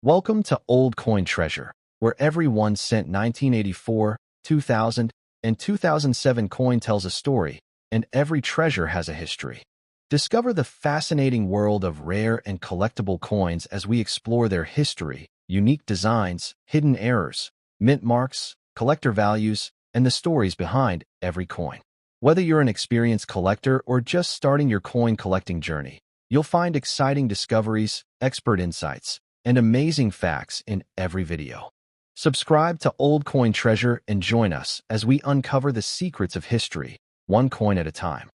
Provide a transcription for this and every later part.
Welcome to Old Coin Treasure, where every 1 cent 1984, 2000, and 2007 coin tells a story, and every treasure has a history. Discover the fascinating world of rare and collectible coins as we explore their history, unique designs, hidden errors, mint marks, collector values, and the stories behind every coin. Whether you're an experienced collector or just starting your coin collecting journey, you'll find exciting discoveries, expert insights, and amazing facts in every video. Subscribe to Old Coin Treasure and join us as we uncover the secrets of history, one coin at a time.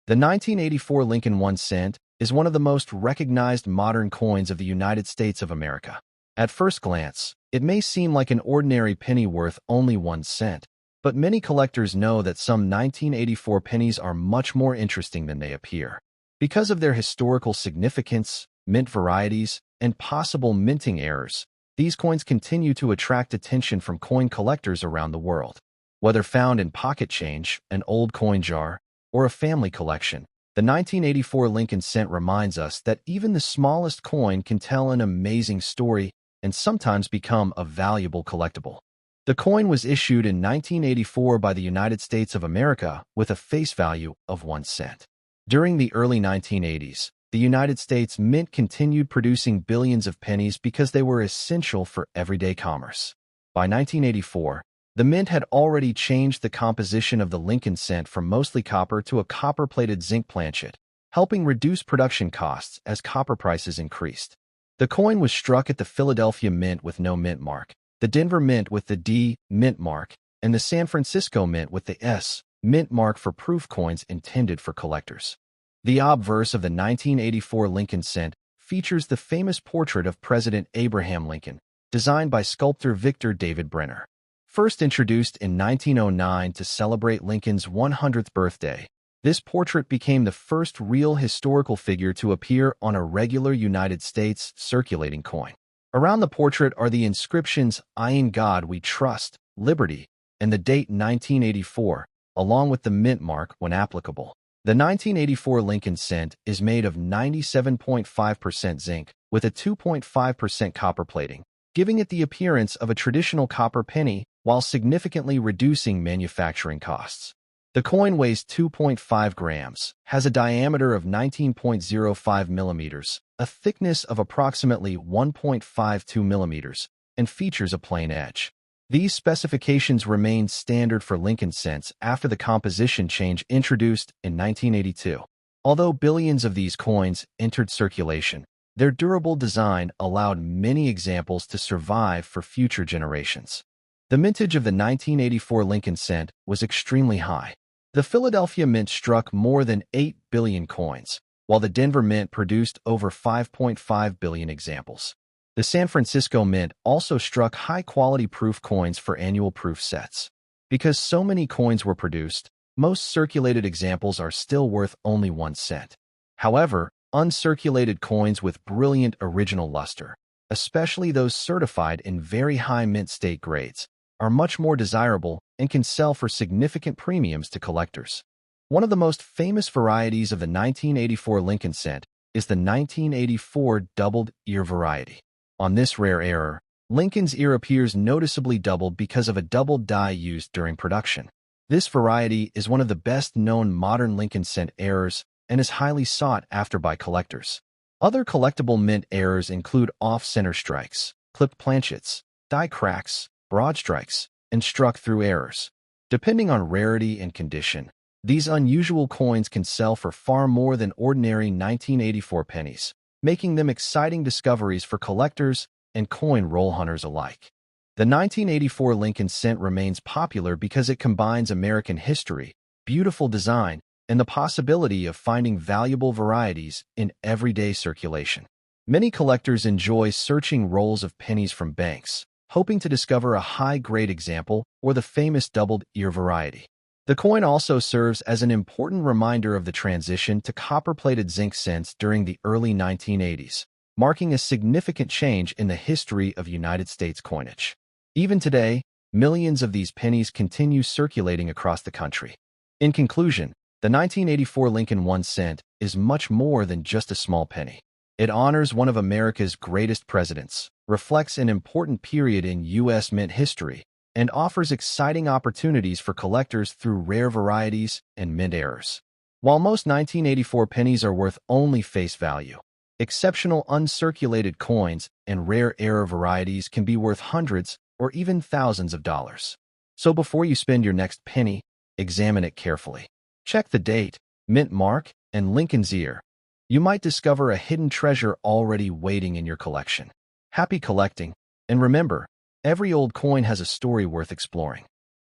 The 1984 Lincoln 1 cent is one of the most recognized modern coins of the United States of America. At first glance, it may seem like an ordinary penny worth only 1 cent, but many collectors know that some 1984 pennies are much more interesting than they appear. Because of their historical significance, mint varieties, and possible minting errors, these coins continue to attract attention from coin collectors around the world. Whether found in pocket change, an old coin jar, or a family collection, the 1984 Lincoln cent reminds us that even the smallest coin can tell an amazing story and sometimes become a valuable collectible. The coin was issued in 1984 by the United States of America with a face value of 1 cent. During the early 1980s, the United States Mint continued producing billions of pennies because they were essential for everyday commerce. By 1984, the Mint had already changed the composition of the Lincoln cent from mostly copper to a copper-plated zinc planchet, helping reduce production costs as copper prices increased. The coin was struck at the Philadelphia Mint with no mint mark, the Denver Mint with the D mint mark, and the San Francisco Mint with the S mint mark for proof coins intended for collectors. The obverse of the 1984 Lincoln cent features the famous portrait of President Abraham Lincoln, designed by sculptor Victor David Brenner. First introduced in 1909 to celebrate Lincoln's 100th birthday, this portrait became the first real historical figure to appear on a regular United States circulating coin. Around the portrait are the inscriptions "I in God We Trust," "Liberty," and the date 1984, along with the mint mark when applicable. The 1984 Lincoln cent is made of 97.5% zinc with a 2.5% copper plating, giving it the appearance of a traditional copper penny while significantly reducing manufacturing costs. The coin weighs 2.5 grams, has a diameter of 19.05 millimeters, a thickness of approximately 1.52 millimeters, and features a plain edge. These specifications remained standard for Lincoln cents after the composition change introduced in 1982. Although billions of these coins entered circulation, their durable design allowed many examples to survive for future generations. The mintage of the 1984 Lincoln cent was extremely high. The Philadelphia Mint struck more than 8 billion coins, while the Denver Mint produced over 5.5 billion examples. The San Francisco Mint also struck high-quality proof coins for annual proof sets. Because so many coins were produced, most circulated examples are still worth only 1 cent. However, uncirculated coins with brilliant original luster, especially those certified in very high mint state grades, are much more desirable and can sell for significant premiums to collectors. One of the most famous varieties of the 1984 Lincoln cent is the 1984 doubled ear variety. On this rare error, Lincoln's ear appears noticeably doubled because of a doubled die used during production. This variety is one of the best-known modern Lincoln cent errors and is highly sought after by collectors. Other collectible mint errors include off-center strikes, clipped planchets, die cracks, broad strikes, and struck-through errors. Depending on rarity and condition, these unusual coins can sell for far more than ordinary 1984 pennies, making them exciting discoveries for collectors and coin roll hunters alike. The 1984 Lincoln cent remains popular because it combines American history, beautiful design, and the possibility of finding valuable varieties in everyday circulation. Many collectors enjoy searching rolls of pennies from banks, hoping to discover a high-grade example or the famous doubled ear variety. The coin also serves as an important reminder of the transition to copper-plated zinc cents during the early 1980s, marking a significant change in the history of United States coinage. Even today, millions of these pennies continue circulating across the country. In conclusion, the 1984 Lincoln 1 cent is much more than just a small penny. It honors one of America's greatest presidents, reflects an important period in U.S. mint history, and offers exciting opportunities for collectors through rare varieties and mint errors. While most 1984 pennies are worth only face value, exceptional uncirculated coins and rare error varieties can be worth hundreds or even thousands of dollars. So before you spend your next penny, examine it carefully. Check the date, mint mark, and Lincoln's ear. You might discover a hidden treasure already waiting in your collection. Happy collecting, and remember, every old coin has a story worth exploring.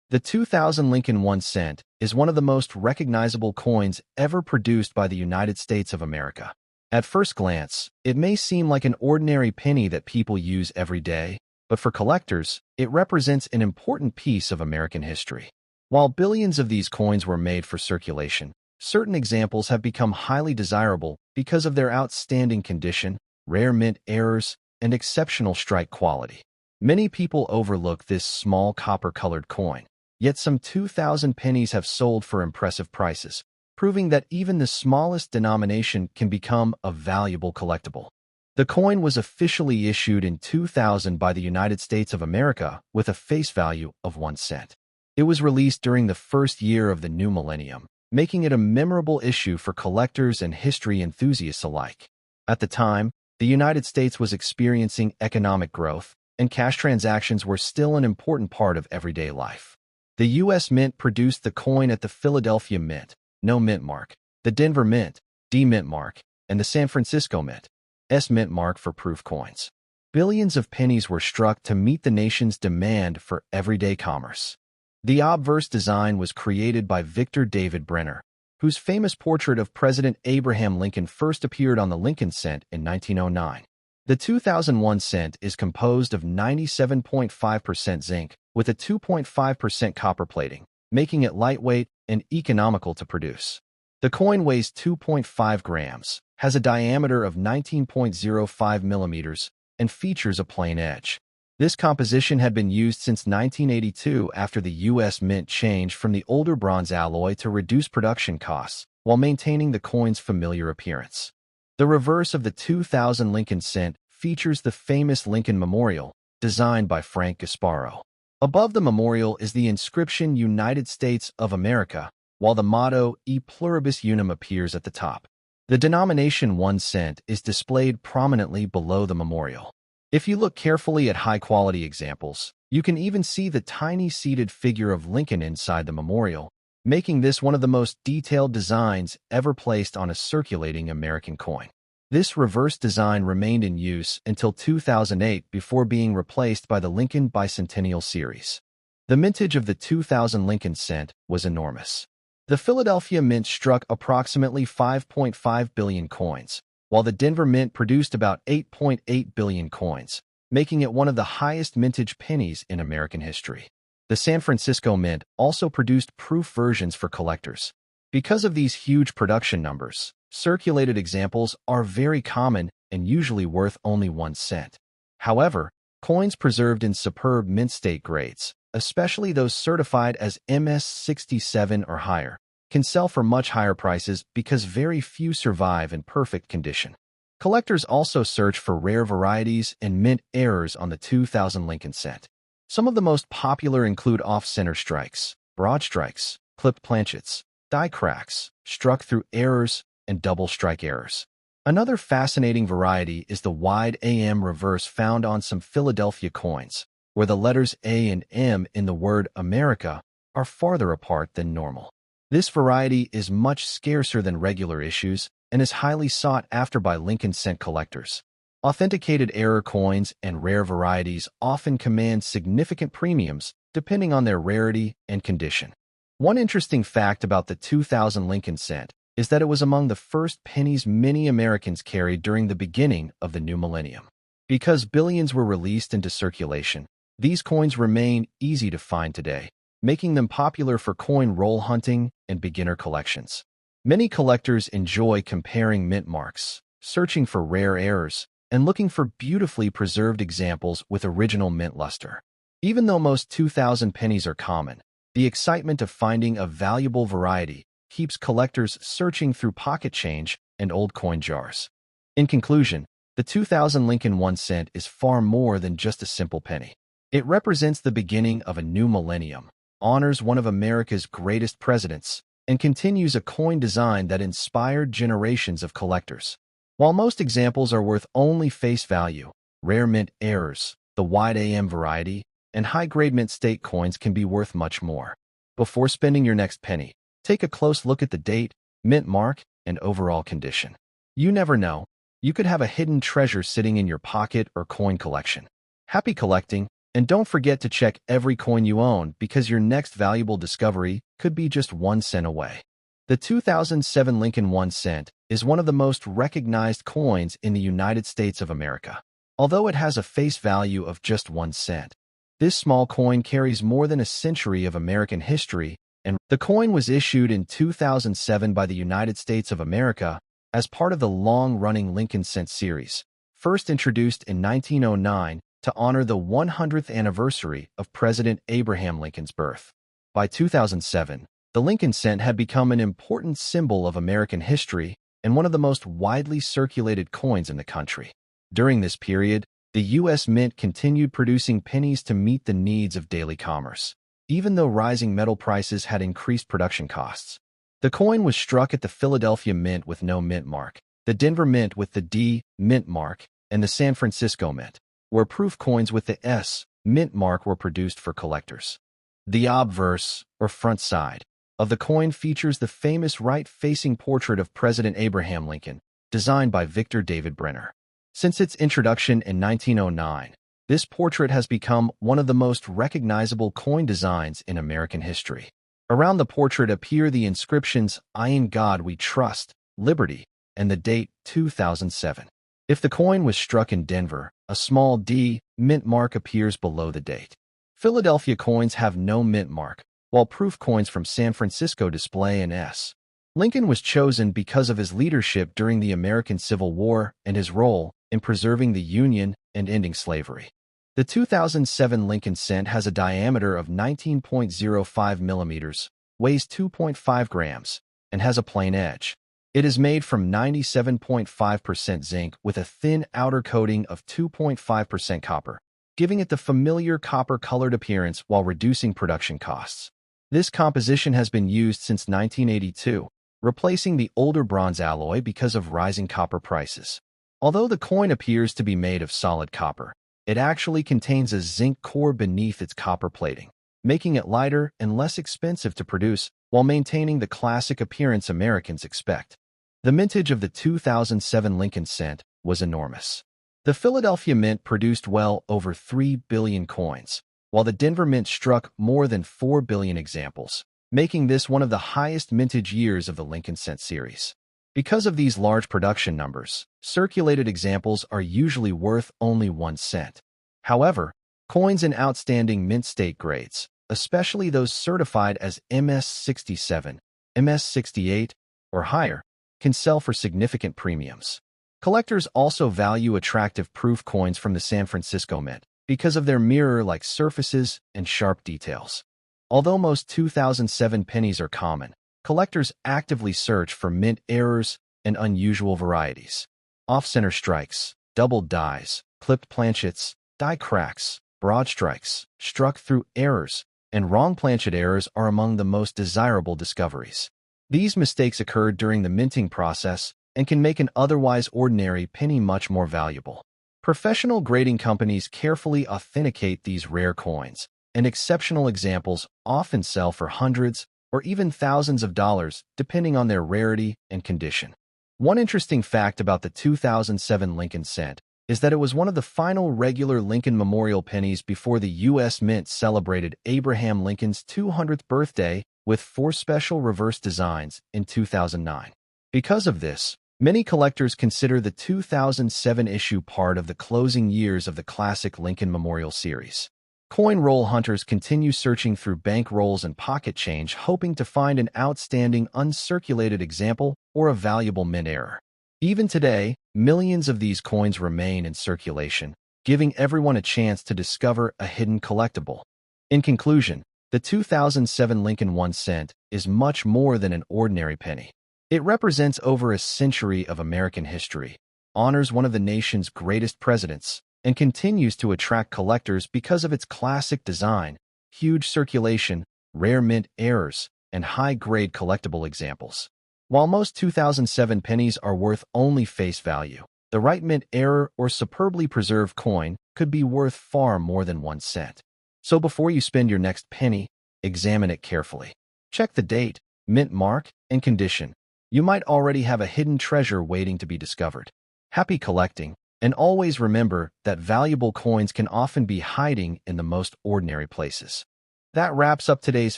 The 2000 Lincoln 1 cent is one of the most recognizable coins ever produced by the United States of America. At first glance, it may seem like an ordinary penny that people use every day, but for collectors, it represents an important piece of American history. While billions of these coins were made for circulation, certain examples have become highly desirable because of their outstanding condition, rare mint errors, and exceptional strike quality. Many people overlook this small copper-colored coin, yet some 2,000 pennies have sold for impressive prices, proving that even the smallest denomination can become a valuable collectible. The coin was officially issued in 2000 by the United States of America with a face value of 1 cent. It was released during the first year of the new millennium, making it a memorable issue for collectors and history enthusiasts alike. At the time, the United States was experiencing economic growth, and cash transactions were still an important part of everyday life. The U.S. Mint produced the coin at the Philadelphia Mint, no mint mark, the Denver Mint, D mint mark, and the San Francisco Mint, S mint mark for proof coins. Billions of pennies were struck to meet the nation's demand for everyday commerce. The obverse design was created by Victor David Brenner, whose famous portrait of President Abraham Lincoln first appeared on the Lincoln cent in 1909. The 2001 cent is composed of 97.5% zinc with a 2.5% copper plating, making it lightweight and economical to produce. The coin weighs 2.5 grams, has a diameter of 19.05 millimeters, and features a plain edge. This composition had been used since 1982 after the U.S. Mint changed from the older bronze alloy to reduce production costs while maintaining the coin's familiar appearance. The reverse of the 2000 Lincoln cent features the famous Lincoln Memorial, designed by Frank Gasparo. Above the memorial is the inscription United States of America, while the motto E Pluribus Unum appears at the top. The denomination 1 cent is displayed prominently below the memorial. If you look carefully at high-quality examples, you can even see the tiny seated figure of Lincoln inside the memorial, making this one of the most detailed designs ever placed on a circulating American coin. This reverse design remained in use until 2008 before being replaced by the Lincoln Bicentennial Series. The mintage of the 2000 Lincoln cent was enormous. The Philadelphia Mint struck approximately 5.5 billion coins, while the Denver Mint produced about 8.8 billion coins, making it one of the highest mintage pennies in American history. The San Francisco Mint also produced proof versions for collectors. Because of these huge production numbers, circulated examples are very common and usually worth only 1 cent. However, coins preserved in superb mint state grades, especially those certified as MS67 or higher, can sell for much higher prices because very few survive in perfect condition. Collectors also search for rare varieties and mint errors on the 2000 Lincoln cent. Some of the most popular include off-center strikes, broad strikes, clipped planchets, die cracks, struck through errors, and double strike errors. Another fascinating variety is the wide AM reverse found on some Philadelphia coins, where the letters A and M in the word America are farther apart than normal. This variety is much scarcer than regular issues and is highly sought after by Lincoln cent collectors. Authenticated error coins and rare varieties often command significant premiums depending on their rarity and condition. One interesting fact about the 2000 Lincoln cent is that it was among the first pennies many Americans carried during the beginning of the new millennium. Because billions were released into circulation, these coins remain easy to find today, making them popular for coin roll hunting and beginner collections. Many collectors enjoy comparing mint marks, searching for rare errors, and looking for beautifully preserved examples with original mint luster. Even though most 2000 pennies are common, the excitement of finding a valuable variety keeps collectors searching through pocket change and old coin jars. In conclusion, the 2000 Lincoln 1 cent is far more than just a simple penny. It represents the beginning of a new millennium, honors one of America's greatest presidents, and continues a coin design that inspired generations of collectors. While most examples are worth only face value, rare mint errors, the wide AM variety, and high-grade mint state coins can be worth much more. Before spending your next penny, take a close look at the date, mint mark, and overall condition. You never know. You could have a hidden treasure sitting in your pocket or coin collection. Happy collecting, and don't forget to check every coin you own because your next valuable discovery could be just 1 cent away. The 2007 Lincoln 1 cent is one of the most recognized coins in the United States of America. Although it has a face value of just 1 cent, this small coin carries more than a century of American history, and the coin was issued in 2007 by the United States of America as part of the long-running Lincoln cent series, first introduced in 1909 to honor the 100th anniversary of President Abraham Lincoln's birth. By 2007, the Lincoln cent had become an important symbol of American history and one of the most widely circulated coins in the country. During this period, the U.S. Mint continued producing pennies to meet the needs of daily commerce, even though rising metal prices had increased production costs. The coin was struck at the Philadelphia Mint with no mint mark, the Denver Mint with the D mint mark, and the San Francisco Mint, where proof coins with the S mint mark were produced for collectors. The obverse, or front side, of the coin features the famous right-facing portrait of President Abraham Lincoln, designed by Victor David Brenner. Since its introduction in 1909, this portrait has become one of the most recognizable coin designs in American history. Around the portrait appear the inscriptions, "I in God we trust," "Liberty," and the date 2007. If the coin was struck in Denver, a small D mint mark appears below the date. Philadelphia coins have no mint mark, while proof coins from San Francisco display an S. Lincoln was chosen because of his leadership during the American Civil War and his role in preserving the Union and ending slavery. The 2007 Lincoln cent has a diameter of 19.05 millimeters, weighs 2.5 grams, and has a plain edge. It is made from 97.5% zinc with a thin outer coating of 2.5% copper, giving it the familiar copper-colored appearance while reducing production costs. This composition has been used since 1982, replacing the older bronze alloy because of rising copper prices. Although the coin appears to be made of solid copper, it actually contains a zinc core beneath its copper plating, making it lighter and less expensive to produce while maintaining the classic appearance Americans expect. The mintage of the 2007 Lincoln cent was enormous. The Philadelphia Mint produced well over 3 billion coins, while the Denver Mint struck more than 4 billion examples, making this one of the highest mintage years of the Lincoln cent series. Because of these large production numbers, circulated examples are usually worth only 1 cent. However, coins in outstanding mint state grades, especially those certified as MS-67, MS-68, or higher, can sell for significant premiums. Collectors also value attractive proof coins from the San Francisco Mint because of their mirror-like surfaces and sharp details. Although most 2007 pennies are common, collectors actively search for mint errors and unusual varieties. Off-center strikes, doubled dies, clipped planchets, die cracks, broad strikes, struck through errors, and wrong planchet errors are among the most desirable discoveries. These mistakes occurred during the minting process and can make an otherwise ordinary penny much more valuable. Professional grading companies carefully authenticate these rare coins, and exceptional examples often sell for hundreds or even thousands of dollars, depending on their rarity and condition. One interesting fact about the 2007 Lincoln cent is that it was one of the final regular Lincoln Memorial pennies before the U.S. Mint celebrated Abraham Lincoln's 200th birthday with 4 special reverse designs in 2009. Because of this, many collectors consider the 2007 issue part of the closing years of the classic Lincoln Memorial series. Coin roll hunters continue searching through bank rolls and pocket change, hoping to find an outstanding uncirculated example or a valuable mint error. Even today, millions of these coins remain in circulation, giving everyone a chance to discover a hidden collectible. In conclusion, the 2007 Lincoln 1 cent is much more than an ordinary penny. It represents over a century of American history, honors one of the nation's greatest presidents and continues to attract collectors because of its classic design, huge circulation, rare mint errors, and high-grade collectible examples. While most 2007 pennies are worth only face value, the right mint error or superbly preserved coin could be worth far more than 1 cent. So before you spend your next penny, examine it carefully. Check the date, mint mark, and condition. You might already have a hidden treasure waiting to be discovered. Happy collecting, and always remember that valuable coins can often be hiding in the most ordinary places. That wraps up today's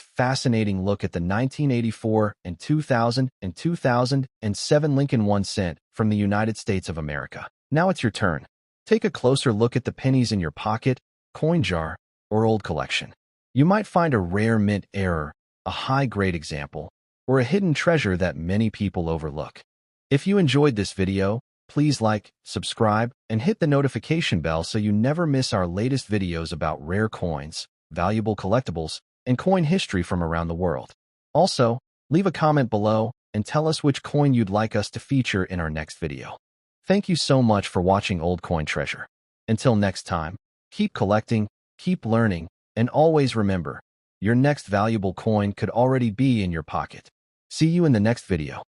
fascinating look at the 1984 and 2000 and 2007 Lincoln 1 cent from the United States of America. Now it's your turn. Take a closer look at the pennies in your pocket, coin jar, or old collection. You might find a rare mint error, a high-grade example, or a hidden treasure that many people overlook. If you enjoyed this video, please like, subscribe, and hit the notification bell so you never miss our latest videos about rare coins, valuable collectibles, and coin history from around the world. Also, leave a comment below and tell us which coin you'd like us to feature in our next video. Thank you so much for watching Old Coin Treasure. Until next time, keep collecting, keep learning, and always remember, your next valuable coin could already be in your pocket. See you in the next video.